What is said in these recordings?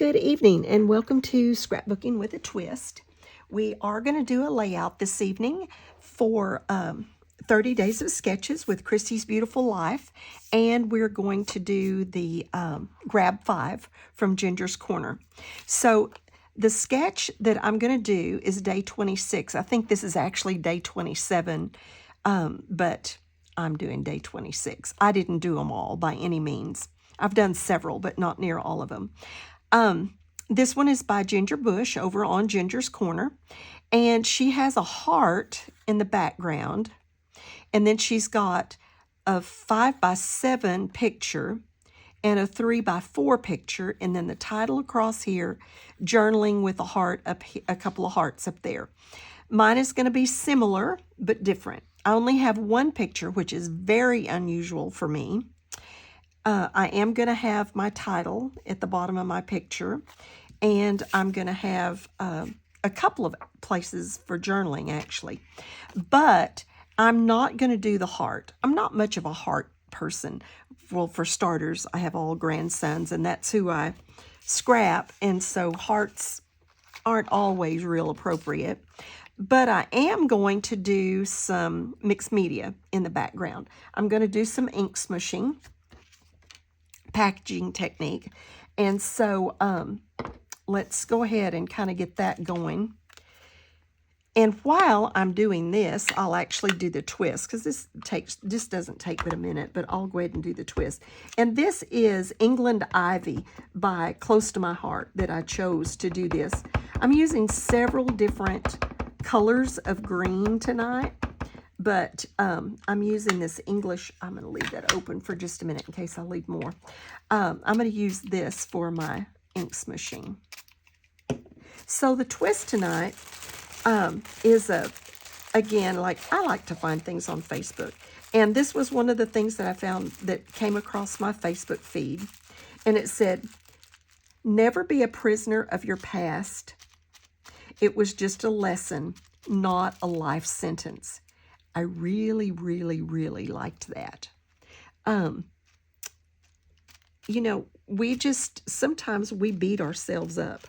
Good evening and welcome to Scrapbooking with a Twist. We are going to do a layout this evening for 30 Days of Sketches with Christy's Beautiful Life, and we're going to do the Grab 5 from Ginger's Corner. So the sketch that I'm going to do is day 26. I think this is actually day 27, but I'm doing day 26. I didn't do them all by any means. I've done several, but not near all of them. This one is by Ginger Bush over on Ginger's Corner, and she has a heart in the background, and then she's got a 5x7 picture and a 3x4 picture, and then the title across here, Journaling with a Heart, a couple of hearts up there. Mine is going to be similar but different. I only have one picture, which is very unusual for me. I am going to have my title at the bottom of my picture, and I'm going to have a couple of places for journaling, actually. But I'm not going to do the heart. I'm not much of a heart person. Well, for starters, I have all grandsons, and that's who I scrap, and so hearts aren't always real appropriate. But I am going to do some mixed media in the background. I'm going to do some ink smushing packaging technique, and so let's go ahead and kind of get that going. And while I'm doing this, I'll actually do the twist, because this doesn't take but a minute, but I'll go ahead and do the twist. And this is England Ivy by Close to My Heart that I chose to do this. I'm using several different colors of green tonight, but I'm using this English. I'm going to leave that open for just a minute in case I leave more. I'm going to use this for my ink smushing. So the twist tonight is again, like I like to find things on Facebook. And this was one of the things that I found that came across my Facebook feed. And it said, "Never be a prisoner of your past. It was just a lesson, not a life sentence." I really, really, really liked that. You know, sometimes we beat ourselves up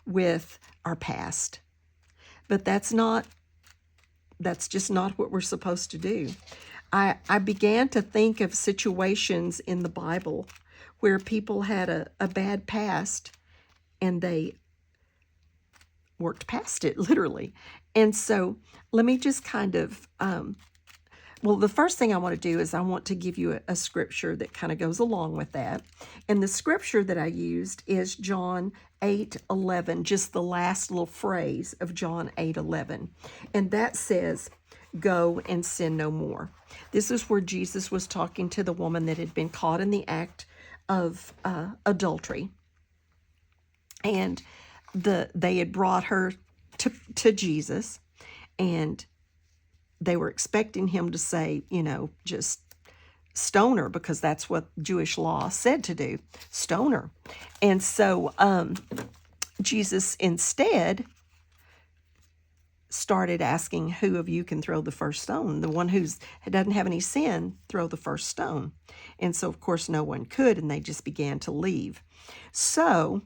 with our past, but that's just not what we're supposed to do. I began to think of situations in the Bible where people had a bad past and they worked past it, literally. And so let me just kind of, well, the first thing I want to do is I want to give you a scripture that kind of goes along with that. And the scripture that I used is John 8:11, just the last little phrase of John 8:11. And that says, "Go and sin no more." This is where Jesus was talking to the woman that had been caught in the act of adultery. And they had brought her to Jesus, and they were expecting him to say, just stone her, because that's what Jewish law said to do, stone her. And so Jesus instead started asking, "Who of you can throw the first stone? The one who doesn't have any sin, throw the first stone." And so, of course, no one could, and they just began to leave. So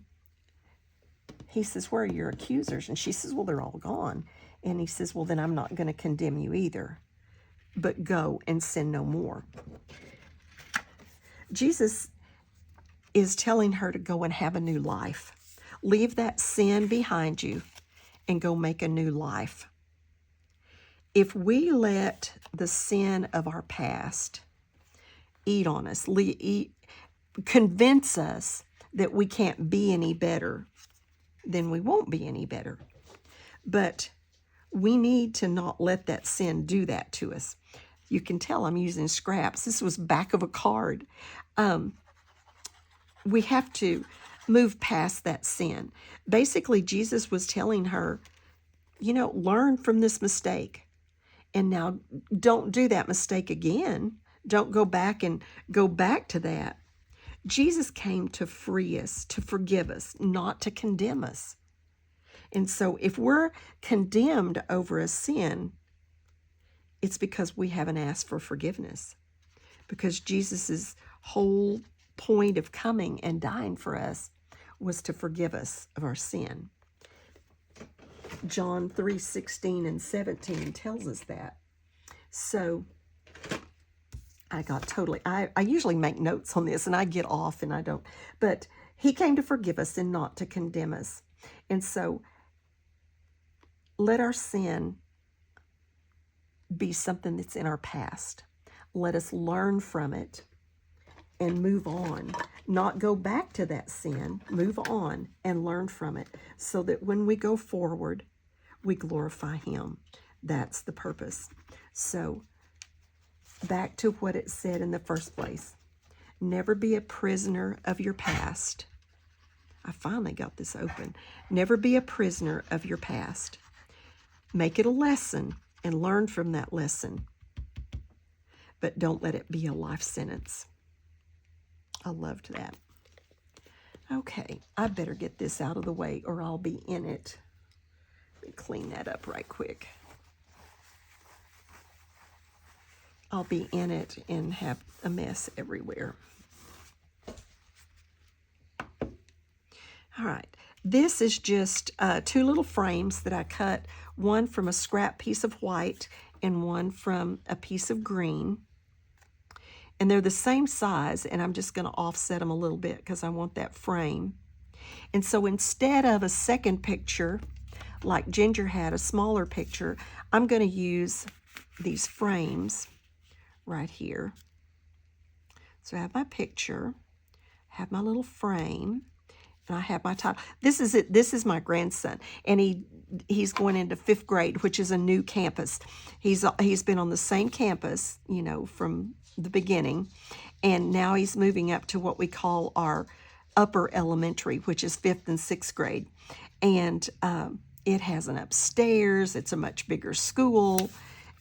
he says, "Where are your accusers?" And she says, "Well, they're all gone." And he says, "Well, then I'm not going to condemn you either, but go and sin no more." Jesus is telling her to go and have a new life. Leave that sin behind you and go make a new life. If we let the sin of our past eat on us, convince us that we can't be any better, then we won't be any better. But we need to not let that sin do that to us. You can tell I'm using scraps. This was back of a card. We have to move past that sin. Basically, Jesus was telling her, learn from this mistake. And now don't do that mistake again. Don't go back to that. Jesus came to free us, to forgive us, not to condemn us. And so if we're condemned over a sin, it's because we haven't asked for forgiveness. Because Jesus' whole point of coming and dying for us was to forgive us of our sin. John 3:16 and 17 tells us that. So I got totally, I usually make notes on this and I get off and I don't, but he came to forgive us and not to condemn us. And so let our sin be something that's in our past. Let us learn from it and move on. Not go back to that sin. Move on and learn from it so that when we go forward, we glorify him. That's the purpose. So back to what it said in the first place. Never be a prisoner of your past. I finally got this open. Never be a prisoner of your past. Make it a lesson and learn from that lesson. But don't let it be a life sentence. I loved that. Okay, I better get this out of the way or I'll be in it. Let me clean that up right quick. I'll be in it and have a mess everywhere. All right, this is just 2 little frames that I cut, one from a scrap piece of white and one from a piece of green. And they're the same size, and I'm just going to offset them a little bit because I want that frame. And so instead of a second picture, like Ginger had, a smaller picture, I'm going to use these frames right here. So I have my picture, have my little frame, and I have my title. This is it. This is my grandson, and he's going into 5th grade, which is a new campus. He's been on the same campus, you know, from the beginning, and now he's moving up to what we call our upper elementary, which is 5th and 6th grade. And it has an upstairs. It's a much bigger school.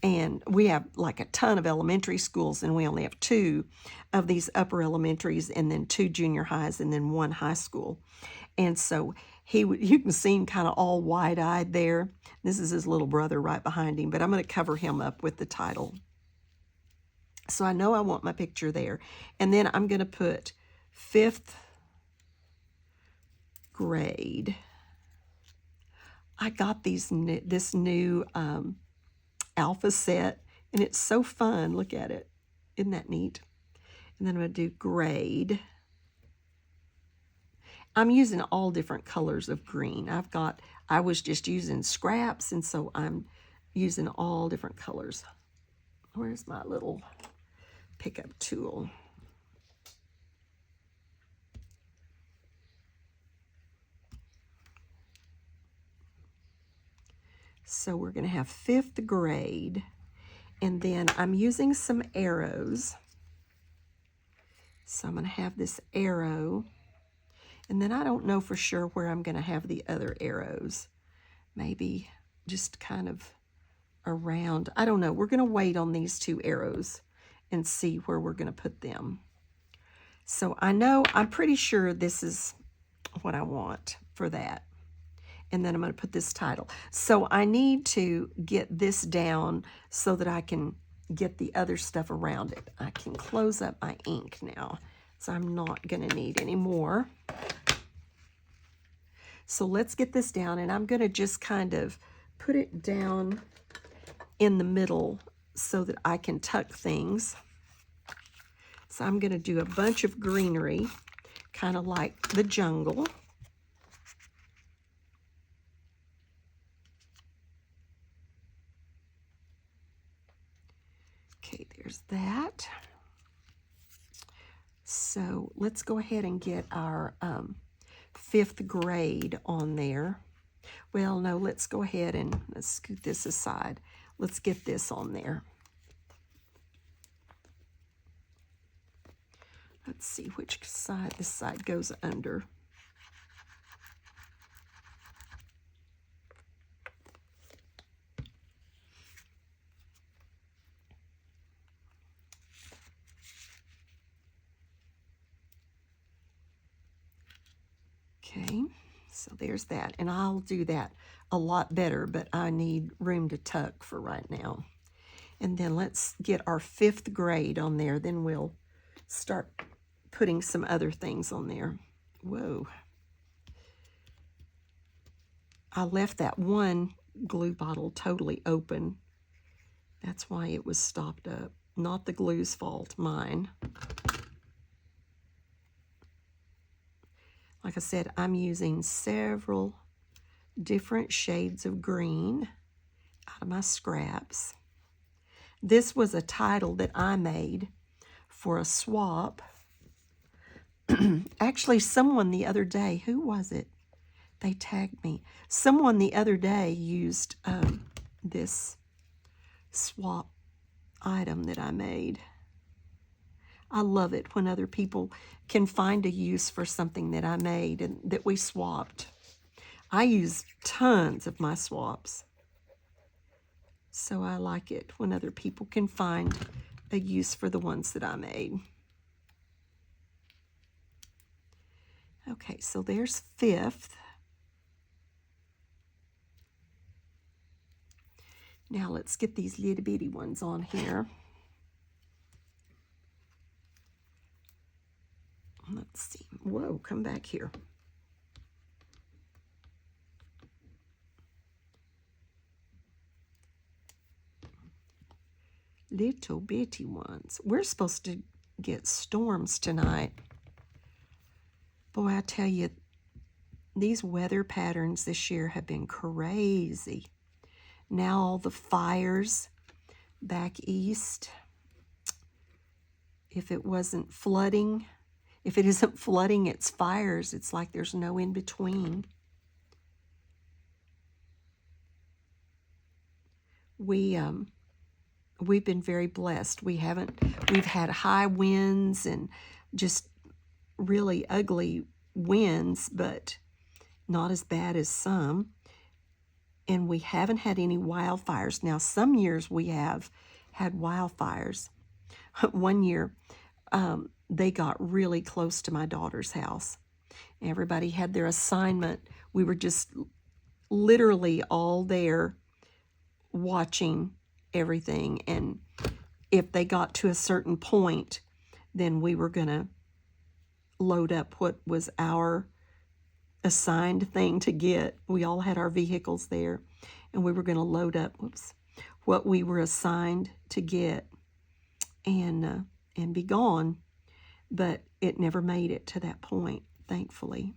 And we have like a ton of elementary schools, and we only have 2 of these upper elementaries, and then 2 junior highs, and then 1 high school. And so you can see him kind of all wide-eyed there. This is his little brother right behind him, but I'm going to cover him up with the title. So I know I want my picture there. And then I'm going to put 5th grade. I got this new alpha set, and it's so fun. Look at it. Isn't that neat? And then I'm going to do grade. I'm using all different colors of green. I was just using scraps, and so I'm using all different colors. Where's my little pickup tool? So we're going to have 5th grade, and then I'm using some arrows. So I'm going to have this arrow, and then I don't know for sure where I'm going to have the other arrows. Maybe just kind of around. I don't know. We're going to wait on these 2 arrows and see where we're going to put them. So I'm pretty sure this is what I want for that. And then I'm going to put this title. So I need to get this down so that I can get the other stuff around it. I can close up my ink now, so I'm not going to need any more. So let's get this down, and I'm going to just kind of put it down in the middle so that I can tuck things. So I'm going to do a bunch of greenery, kind of like the jungle. Okay, there's that. So let's go ahead and get our 5th grade on there. Well, no, let's go ahead and let's scoot this aside. Let's get this on there. Let's see which side this side goes under. Okay, so there's that. And I'll do that a lot better, but I need room to tuck for right now. And then let's get our 5th grade on there. Then we'll start putting some other things on there. Whoa. I left that one glue bottle totally open. That's why it was stopped up. Not the glue's fault, mine. Like I said, I'm using several different shades of green out of my scraps. This was a title that I made for a swap. Actually, someone the other day, who was it? They tagged me. Someone the other day used this swap item that I made. I love it when other people can find a use for something that I made and that we swapped. I use tons of my swaps. So I like it when other people can find a use for the ones that I made. Okay, so there's Fifth. Now let's get these little bitty ones on here. Let's see. Whoa, come back here. Little bitty ones. We're supposed to get storms tonight. Boy, I tell you, these weather patterns this year have been crazy. Now all the fires back east. If it wasn't flooding, if it isn't flooding, it's fires. It's like there's no in between. We've been very blessed. We've had high winds and just really ugly winds, but not as bad as some. And we haven't had any wildfires. Now, some years we have had wildfires. One year, they got really close to my daughter's house. Everybody had their assignment. We were just literally all there watching everything. And if they got to a certain point, then we were going to load up what was our assigned thing to get. We all had our vehicles there, and we were going to load up what we were assigned to get and be gone. But it never made it to that point, thankfully.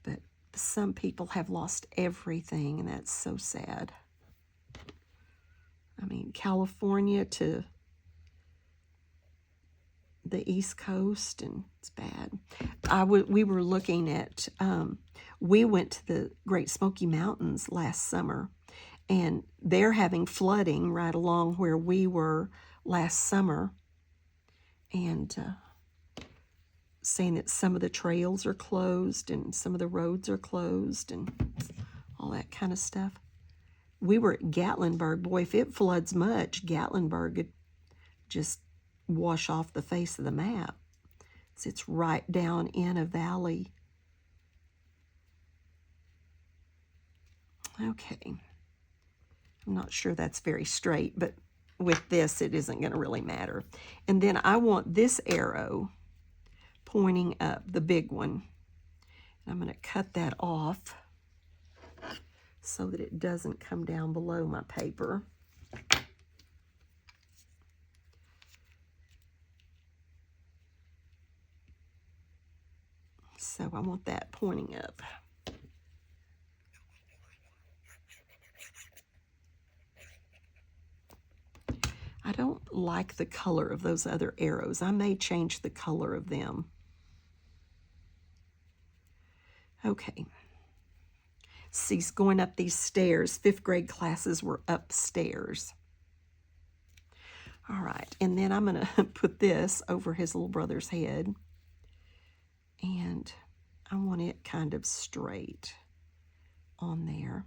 But some people have lost everything, and that's so sad. I mean, California to the East Coast, and it's bad. We were looking at, we went to the Great Smoky Mountains last summer, and they're having flooding right along where we were last summer, and saying that some of the trails are closed and some of the roads are closed and all that kind of stuff. We were at Gatlinburg. Boy, if it floods much, Gatlinburg would just wash off the face of the map. It's right down in a valley. Okay. I'm not sure that's very straight, but with this, it isn't going to really matter. And then I want this arrow pointing up, the big one. I'm going to cut that off so that it doesn't come down below my paper. So I want that pointing up. I don't like the color of those other arrows. I may change the color of them. Okay. See, he's going up these stairs. 5th grade classes were upstairs. All right, and then I'm going to put this over his little brother's head. And I want it kind of straight on there.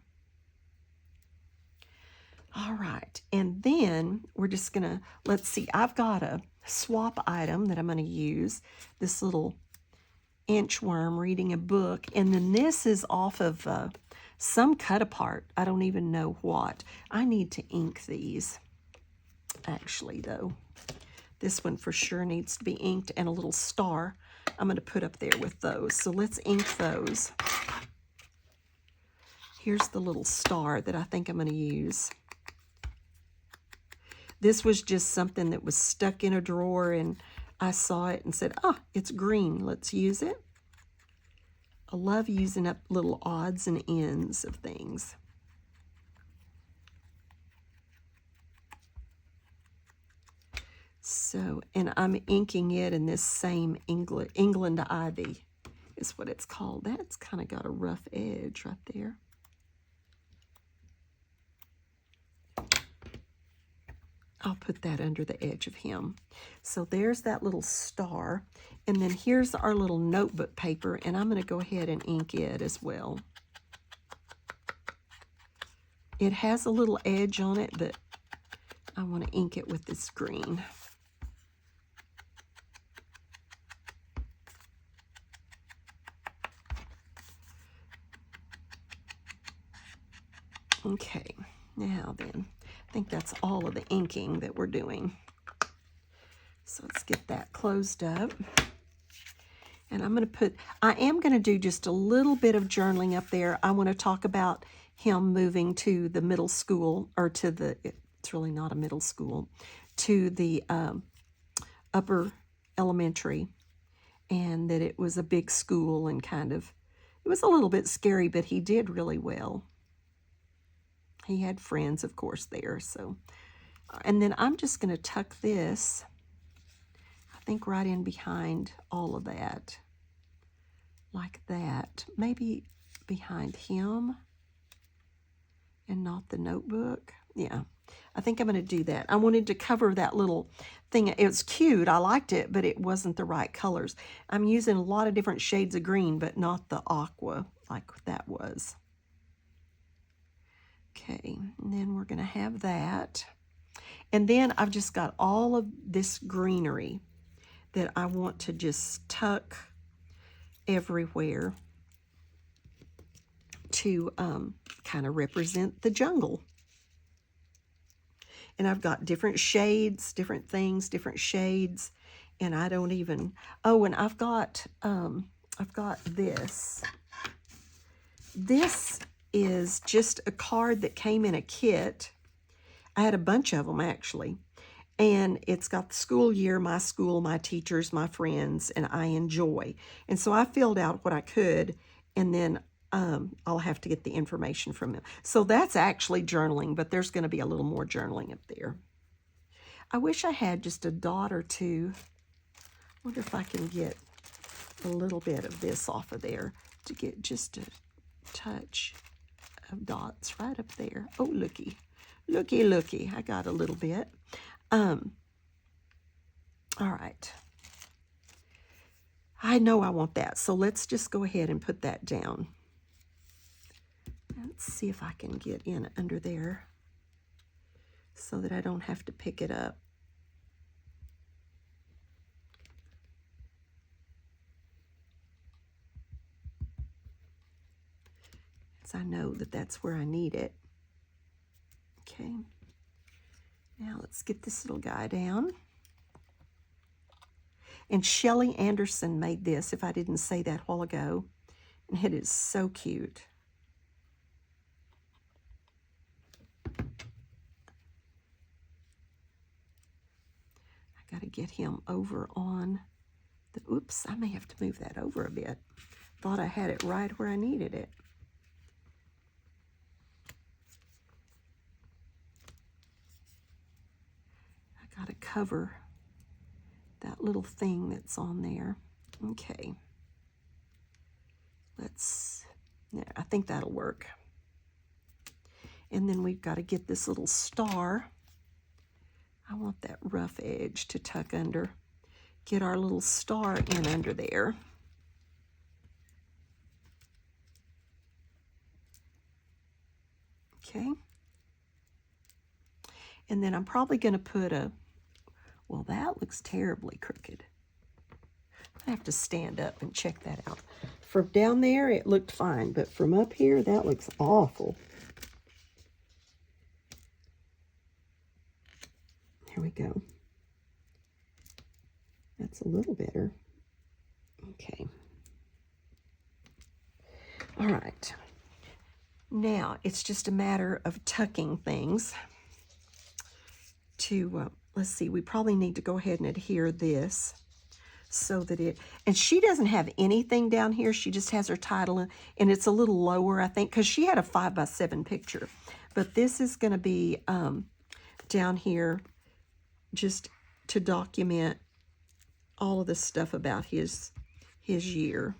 All right, and then we're just going to, let's see, I've got a swap item that I'm going to use, this little inchworm reading a book, and then this is off of some cut apart. I don't even know what. I need to ink these, actually, though. This one for sure needs to be inked, and a little star I'm going to put up there with those. So let's ink those. Here's the little star that I think I'm going to use. This was just something that was stuck in a drawer, and I saw it and said, oh, it's green. Let's use it. I love using up little odds and ends of things. So, and I'm inking it in this same England Ivy is what it's called. That's kind of got a rough edge right there. I'll put that under the edge of him. So there's that little star. And then here's our little notebook paper, and I'm going to go ahead and ink it as well. It has a little edge on it, but I want to ink it with this green. Okay, now then, I think that's all of the inking that we're doing. So let's get that closed up. And I'm going to put, I am going to do just a little bit of journaling up there. I want to talk about him moving to the middle school, or to the, it's really not a middle school, to the upper elementary, and that it was a big school and kind of, it was a little bit scary, but he did really well. He had friends, of course, there. So, and then I'm just going to tuck this, I think, right in behind all of that, like that. Maybe behind him and not the notebook. Yeah, I think I'm going to do that. I wanted to cover that little thing. It was cute. I liked it, but it wasn't the right colors. I'm using a lot of different shades of green, but not the aqua like that was. Okay, and then we're going to have that. And then I've just got all of this greenery that I want to just tuck everywhere to kind of represent the jungle. And I've got different shades, different things, different shades, and I don't even, oh, and I've got this. This is just a card that came in a kit. I had a bunch of them, actually. And it's got the school year, my school, my teachers, my friends, and I enjoy. And so I filled out what I could, and then I'll have to get the information from them. So that's actually journaling, but there's going to be a little more journaling up there. I wish I had just a dot or two. I wonder if I can get a little bit of this off of there to get just a touch of dots right up there. Oh, looky. Looky, looky. I got a little bit. All right. I know I want that, so let's just go ahead and put that down. Let's see if I can get in under there so that I don't have to pick it up. So I know that that's where I need it. Okay. Now let's get this little guy down. And Shelly Anderson made this, if I didn't say that a while ago. And it is so cute. I got to get him over on the, oops, I may have to move that over a bit. Thought I had it right where I needed it. I got to cover that little thing that's on there. Okay. Yeah, I think that'll work. And then we've got to get this little star. I want that rough edge to tuck under. Get our little star in under there. Okay. And then I'm probably going to put a, well, that looks terribly crooked. I have to stand up and check that out. From down there, it looked fine, but from up here, that looks awful. Here we go. that's a little better. Okay. All right. Now, it's just a matter of tucking things to, let's see, we probably need to go ahead and adhere this so that it, and she doesn't have anything down here. She just has her title, and it's a little lower, I think, because she had a 5x7 picture. But this is going to be down here just to document all of the stuff about his year.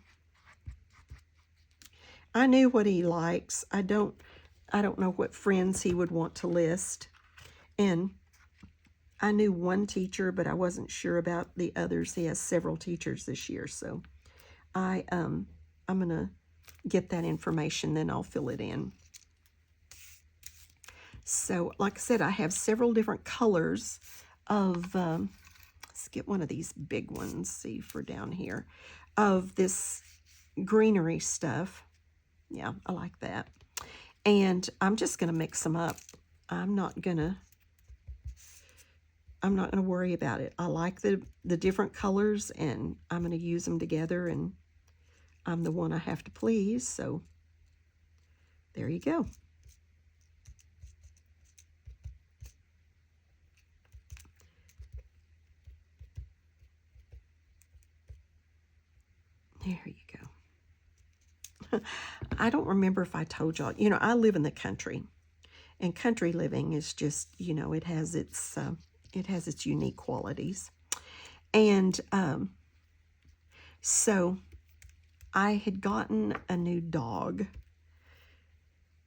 I knew what he likes. I don't know what friends he would want to list. And I knew one teacher, but I wasn't sure about the others. He has several teachers this year, so I'm gonna get that information, then I'll fill it in. So, like I said, I have several different colors of, let's get one of these big ones, see for down here, of this greenery stuff. Yeah, I like that. And I'm just going to mix them up. I'm not going to worry about it. I like the different colors, and I'm going to use them together, and I'm the one I have to please, so there you go. There you go. I don't remember if I told y'all, you know, I live in the country, and country living is just, you know, it has its unique qualities. And so I had gotten a new dog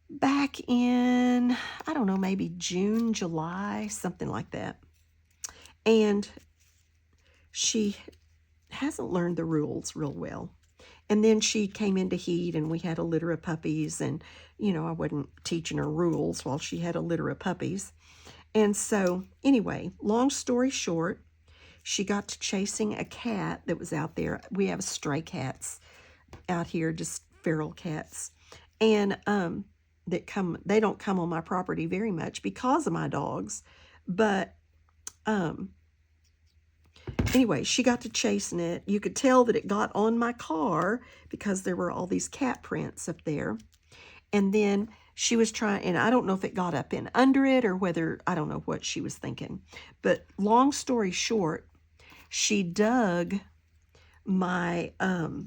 back in, I don't know, maybe June, July, something like that. And she hasn't learned the rules real well. And then she came into heat, and we had a litter of puppies, and, you know, I wasn't teaching her rules while she had a litter of puppies. And so, anyway, long story short, she got to chasing a cat that was out there. We have stray cats out here, just feral cats. And they don't come on my property very much because of my dogs. But anyway, she got to chasing it. You could tell that it got on my car because there were all these cat prints up there. And then she was trying, and I don't know if it got up in under it or whether, I don't know what she was thinking. But long story short, she dug my, the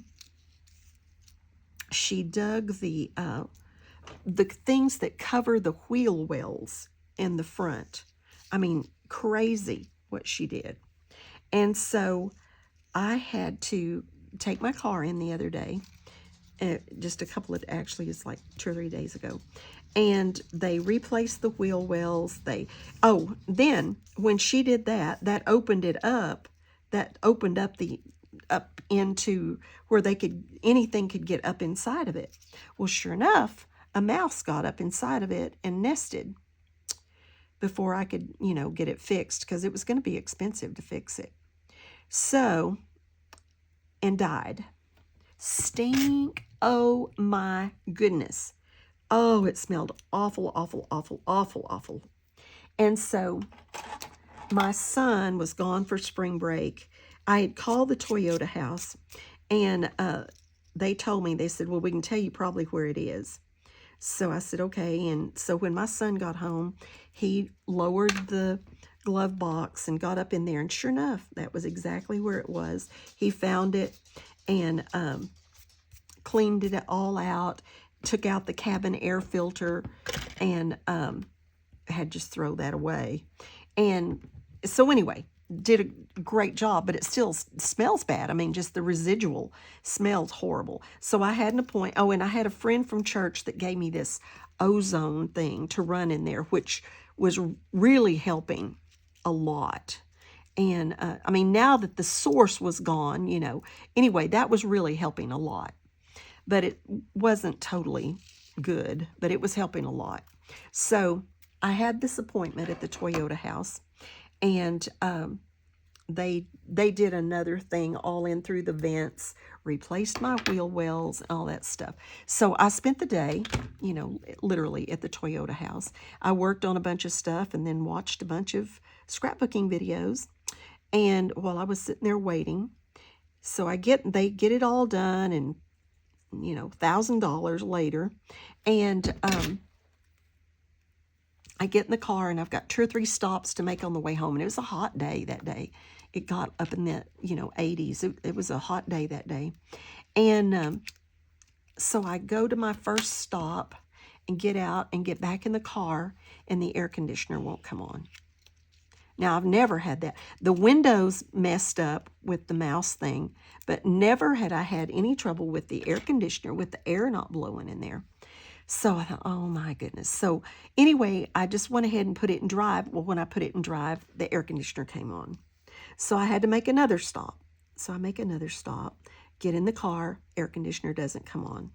things that cover the wheel wells in the front. I mean, crazy what she did. And so I had to take my car in the other day, just a couple of, actually it's like 2 or 3 days ago, and they replaced the wheel wells. Then when she did that, that opened up up into where anything could get up inside of it. Well, sure enough, a mouse got up inside of it and nested before I could, you know, get it fixed, because it was going to be expensive to fix it. So, and died. Stink. Oh my goodness. Oh, it smelled awful, awful, awful, awful, awful. And so my son was gone for spring break. I had called the Toyota house, and they told me, they said, well, we can tell you probably where it is. So I said, okay. And so when my son got home, he lowered the glove box and got up in there, and sure enough, that was exactly where it was. He found it and cleaned it all out, took out the cabin air filter, and had just throw that away. And so anyway, did a great job, but it still smells bad. I mean, just the residual smells horrible. So I had an appointment. Oh, and I had a friend from church that gave me this ozone thing to run in there, which was really helping a lot. And I mean, now that the source was gone, you know, anyway, that was really helping a lot. But it wasn't totally good, but it was helping a lot. So I had this appointment at the Toyota house, and they did another thing all in through the vents, replaced my wheel wells, and all that stuff. So I spent the day, you know, literally at the Toyota house. I worked on a bunch of stuff and then watched a bunch of scrapbooking videos. And while I was sitting there waiting, so they get it all done, and $1,000 later, and I get in the car, and I've got 2 or 3 stops to make on the way home, and it was a hot day that day. It got up in the 80s. It was a hot day that day, and so I go to my first stop and get out and get back in the car, and the air conditioner won't come on. Now, I've never had that. The windows messed up with the mouse thing, but never had I had any trouble with the air conditioner, with the air not blowing in there. So I thought, oh my goodness. So anyway, I just went ahead and put it in drive. Well, when I put it in drive, the air conditioner came on. So I had to make another stop. So I make another stop, get in the car, air conditioner doesn't come on.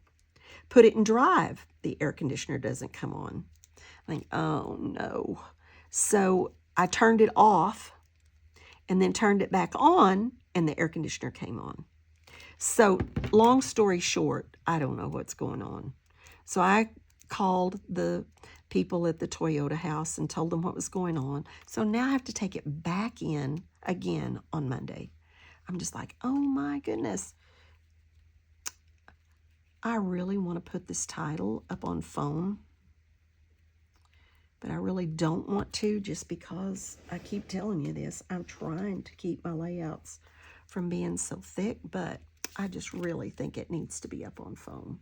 Put it in drive, the air conditioner doesn't come on. I think, oh no. So I turned it off and then turned it back on, and the air conditioner came on. So long story short, I don't know what's going on. So I called the people at the Toyota house and told them what was going on. So now I have to take it back in again on Monday. I'm just like, oh my goodness. I really want to put this title up on foam, but I really don't want to, just because I keep telling you this. I'm trying to keep my layouts from being so thick, but I just really think it needs to be up on foam.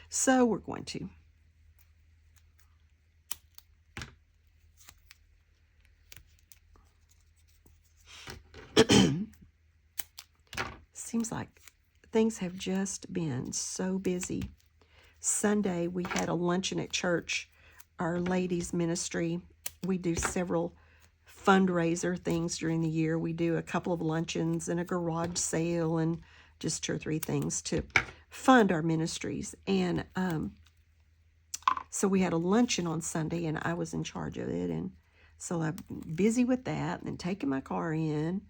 So we're going to. Seems like things have just been so busy. Sunday, we had a luncheon at church, our ladies ministry. We do several fundraiser things during the year. We do a couple of luncheons and a garage sale and just 2 or 3 things to fund our ministries. And so we had a luncheon on Sunday, and I was in charge of it. And so I'm busy with that, and then taking my car in,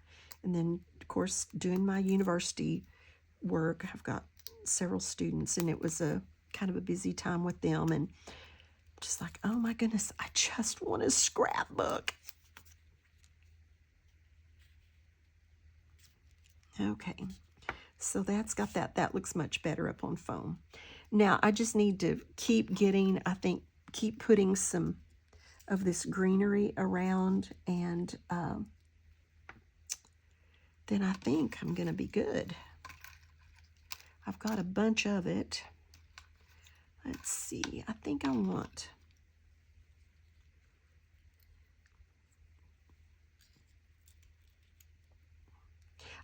and then, of course, doing my university work. I've got several students, and it was a kind of a busy time with them, and just like, oh my goodness, I just want a scrapbook. Okay, so that's got that. That looks much better up on foam. Now, I just need to keep putting some of this greenery around, and then I think I'm going to be good. I've got a bunch of it. Let's see. I think I want...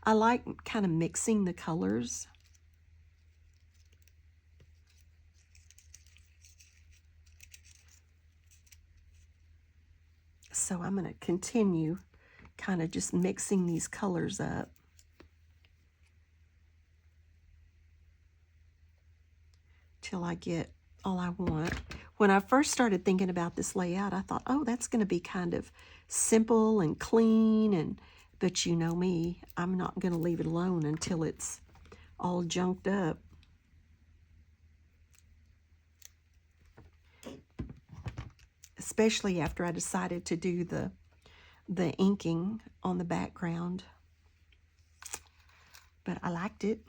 I like kind of mixing the colors. So I'm going to continue kind of just mixing these colors up. Till I get all I want. When I first started thinking about this layout, I thought, oh, that's going to be kind of simple and clean, but you know me, I'm not going to leave it alone until it's all junked up. Especially after I decided to do the inking on the background. But I liked it.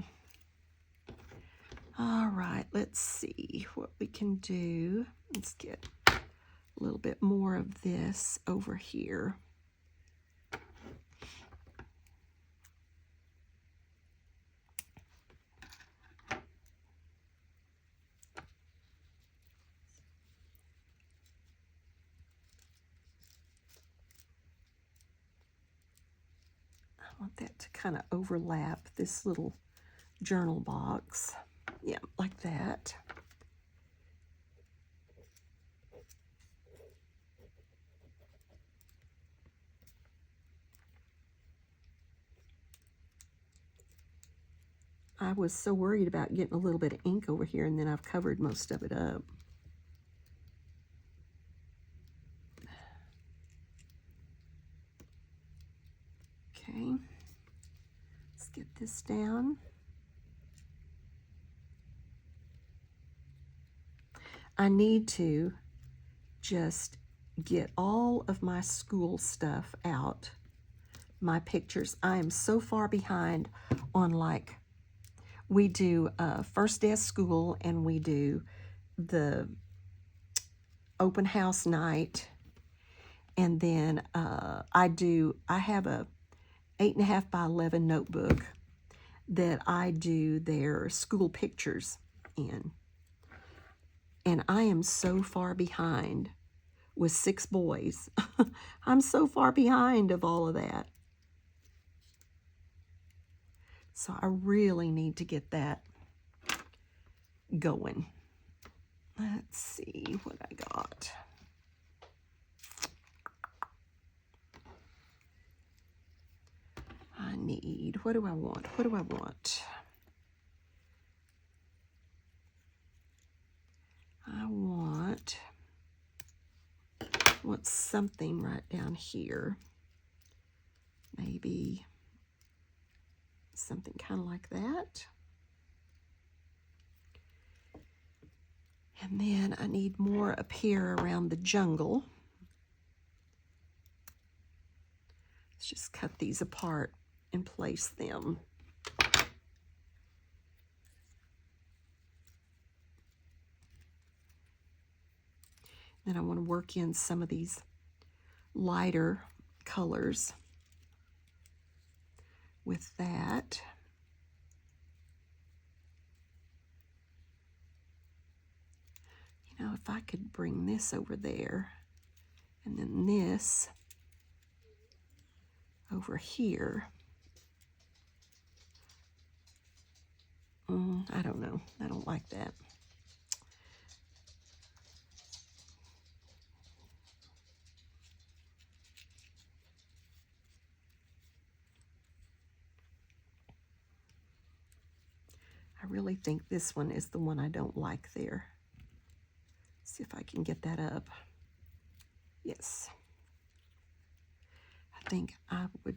All right, let's see what we can do. Let's get a little bit more of this over here. I want that to kind of overlap this little journal box. Yeah, like that. I was so worried about getting a little bit of ink over here, and then I've covered most of it up. Okay, let's get this down. I need to just get all of my school stuff out my pictures. I am so far behind on, like, we do first day of school, and we do the open house night, and then I have a 8.5 by 11 notebook that I do their school pictures in. And I am so far behind with 6 boys. I'm so far behind of all of that. So I really need to get that going. Let's see what I got. I need, what do I want? What do I want? I want something right down here. Maybe something kind of like that. And then I need more up here around the jungle. Let's just cut these apart and place them. Then I want to work in some of these lighter colors with that. You know, if I could bring this over there, and then this over here. I don't know. I don't like that. I really think this one is the one I don't like there. See if I can get that up. Yes. I think I would,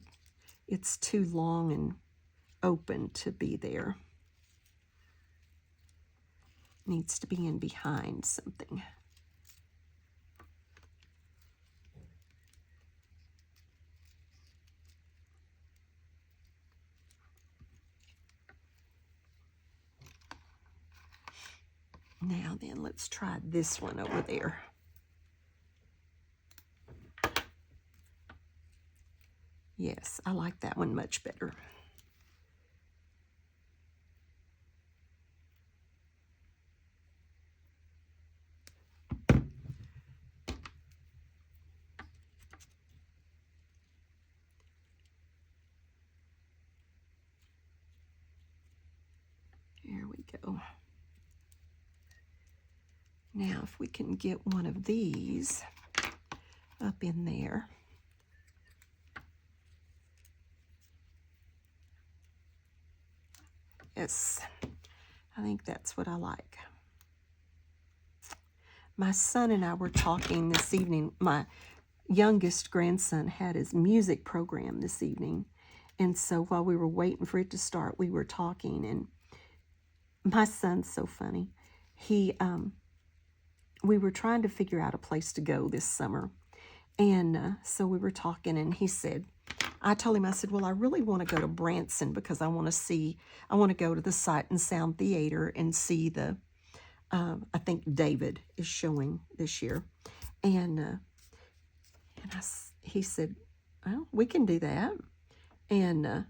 it's too long and open to be there. Needs to be in behind something. Now then, let's try this one over there. Yes, I like that one much better. Here we go. Now, if we can get one of these up in there. Yes, I think that's what I like. My son and I were talking this evening. My youngest grandson had his music program this evening. And so while we were waiting for it to start, we were talking. And my son's so funny. We were trying to figure out a place to go this summer. And so we were talking, and he said, I told him, I said, well, I really want to go to Branson because I want to go to the Sight and Sound Theater and see the, I think David is showing this year. And he said, well, we can do that. And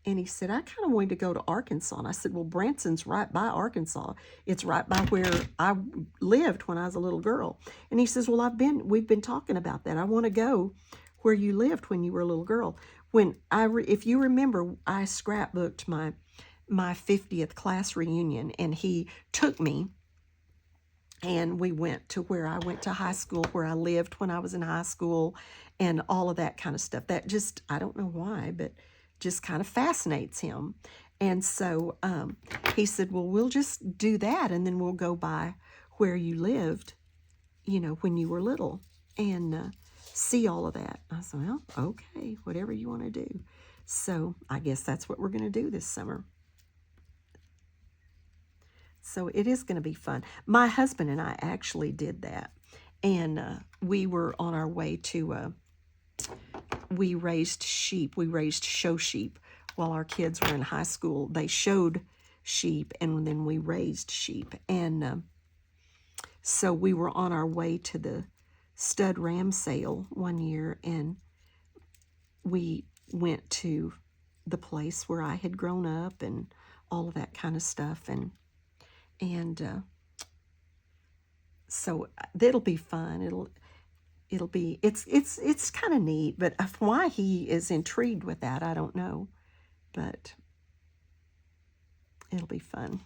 he said, I kind of wanted to go to Arkansas. And I said, well, Branson's right by Arkansas. It's right by where I lived when I was a little girl. And he says, well, we've been talking about that. I want to go where you lived when you were a little girl. If you remember, I scrapbooked my 50th class reunion, and he took me, and we went to where I went to high school, where I lived when I was in high school, and all of that kind of stuff. That just, I don't know why, but just kind of fascinates him. And so he said, well, we'll just do that, and then we'll go by where you lived, when you were little, and see all of that. I said, well, okay, whatever you want to do. So I guess that's what we're going to do this summer. So it is going to be fun. My husband and I actually did that. And we were on our way to we raised sheep. We raised show sheep while our kids were in high school. They showed sheep, and then we raised sheep. And so we were on our way to the stud ram sale one year, and we went to the place where I had grown up and all of that kind of stuff. And so it'll be fun. It's kind of neat, but why he is intrigued with that, I don't know, but it'll be fun.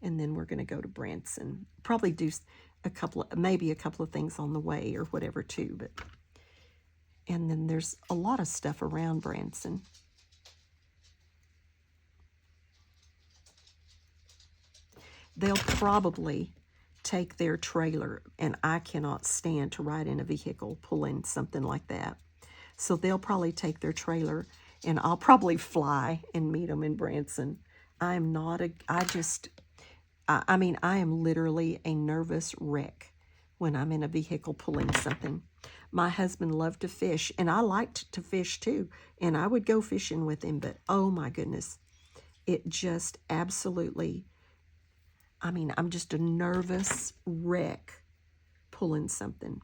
And then we're going to go to Branson, probably do maybe a couple of things on the way or whatever too, and then there's a lot of stuff around Branson. They'll probably take their trailer, and I cannot stand to ride in a vehicle pulling something like that. So they'll probably take their trailer, and I'll probably fly and meet them in Branson. I am literally a nervous wreck when I'm in a vehicle pulling something. My husband loved to fish, and I liked to fish too, and I would go fishing with him, but oh my goodness, it just absolutely, I'm just a nervous wreck pulling something.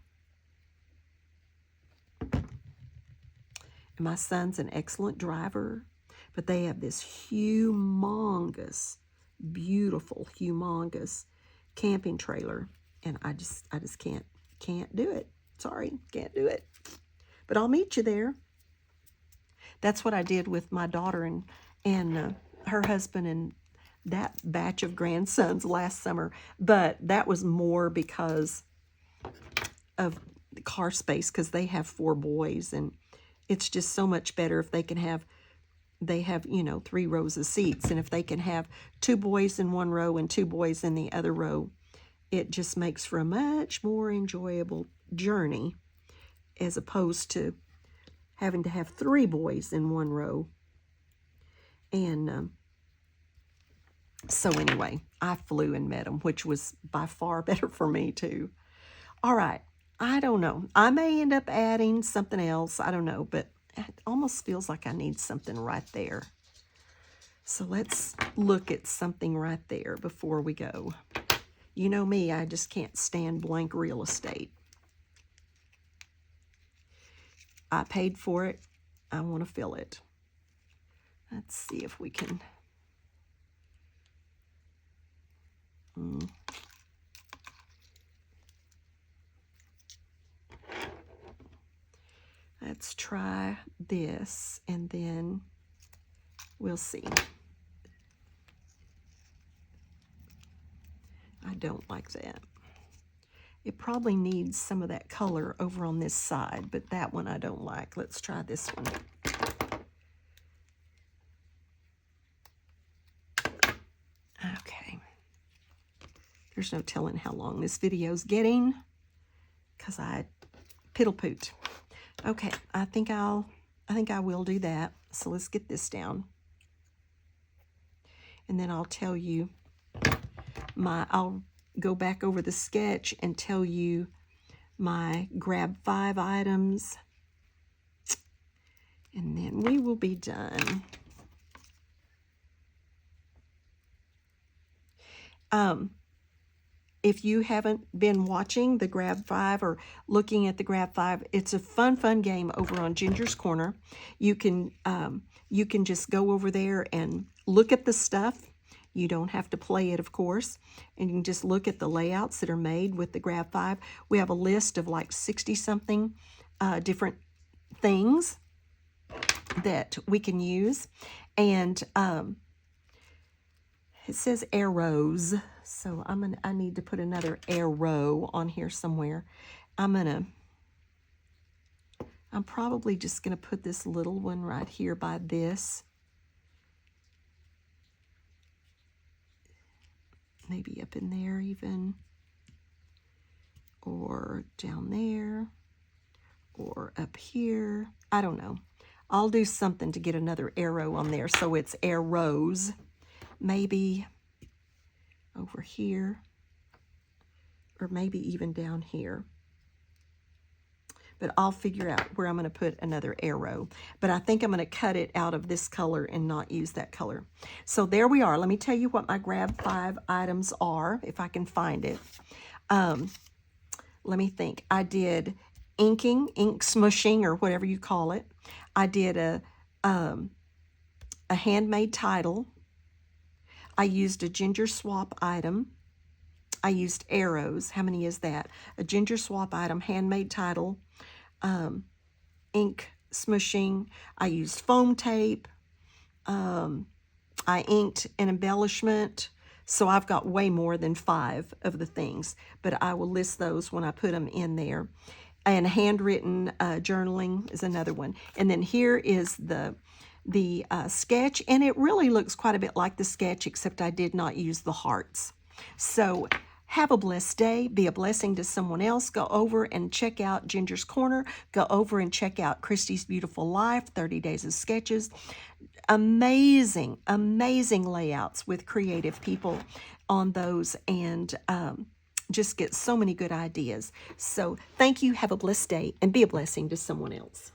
And my son's an excellent driver, but they have this humongous, beautiful, humongous camping trailer, and I just can't do it. Sorry, can't do it. But I'll meet you there. That's what I did with my daughter and her husband and that batch of grandsons last summer, but that was more because of the car space, because they have 4 boys, and it's just so much better if they have 3 rows of seats, and if they can have 2 boys in one row and 2 boys in the other row, it just makes for a much more enjoyable journey, as opposed to having to have 3 boys in one row. And so anyway, I flew and met them, which was by far better for me too. All right, I don't know. I may end up adding something else. I don't know, but it almost feels like I need something right there. So let's look at something right there before we go. You know me, I just can't stand blank real estate. I paid for it. I want to fill it. Let's see if we can. Let's try this, and then we'll see. I don't like that. It probably needs some of that color over on this side, but that one I don't like. Let's try this one. Okay. There's no telling how long this video's getting, because I piddle-poot. Okay, I think I will do that. So let's get this down. And then I'll tell you I'll go back over the sketch and tell you my grab 5 items. And then we will be done. If you haven't been watching the Grab 5 or looking at the Grab 5, it's a fun game over on Ginger's Corner. You can just go over there and look at the stuff. You don't have to play it, of course. And you can just look at the layouts that are made with the Grab 5. We have a list of like 60-something different things that we can use. And it says arrows, so I need to put another arrow on here somewhere. I'm probably just gonna put this little one right here by this. Maybe up in there even, or down there, or up here. I don't know. I'll do something to get another arrow on there so it's arrows. Maybe over here, or maybe even down here. but I'll figure out where I'm going to put another arrow. But I think I'm going to cut it out of this color and not use that color. So there we are. Let me tell you what my grab 5 items are, if I can find it. Let me think. I did inking, ink smushing, or whatever you call it. I did a handmade title. I used a ginger swap item. I used arrows. How many is that? A ginger swap item, handmade title, ink smushing. I used foam tape. I inked an embellishment. So I've got way more than 5 of the things, but I will list those when I put them in there. And handwritten journaling is another one. And then here is the sketch, and it really looks quite a bit like the sketch, except I did not use the hearts. So have a blessed day. Be a blessing to someone else. Go over and check out Ginger's Corner. Go over and check out Christy's Beautiful Life, 30 Days of Sketches. Amazing, amazing layouts with creative people on those, and just get so many good ideas. So thank you. Have a blessed day, and be a blessing to someone else.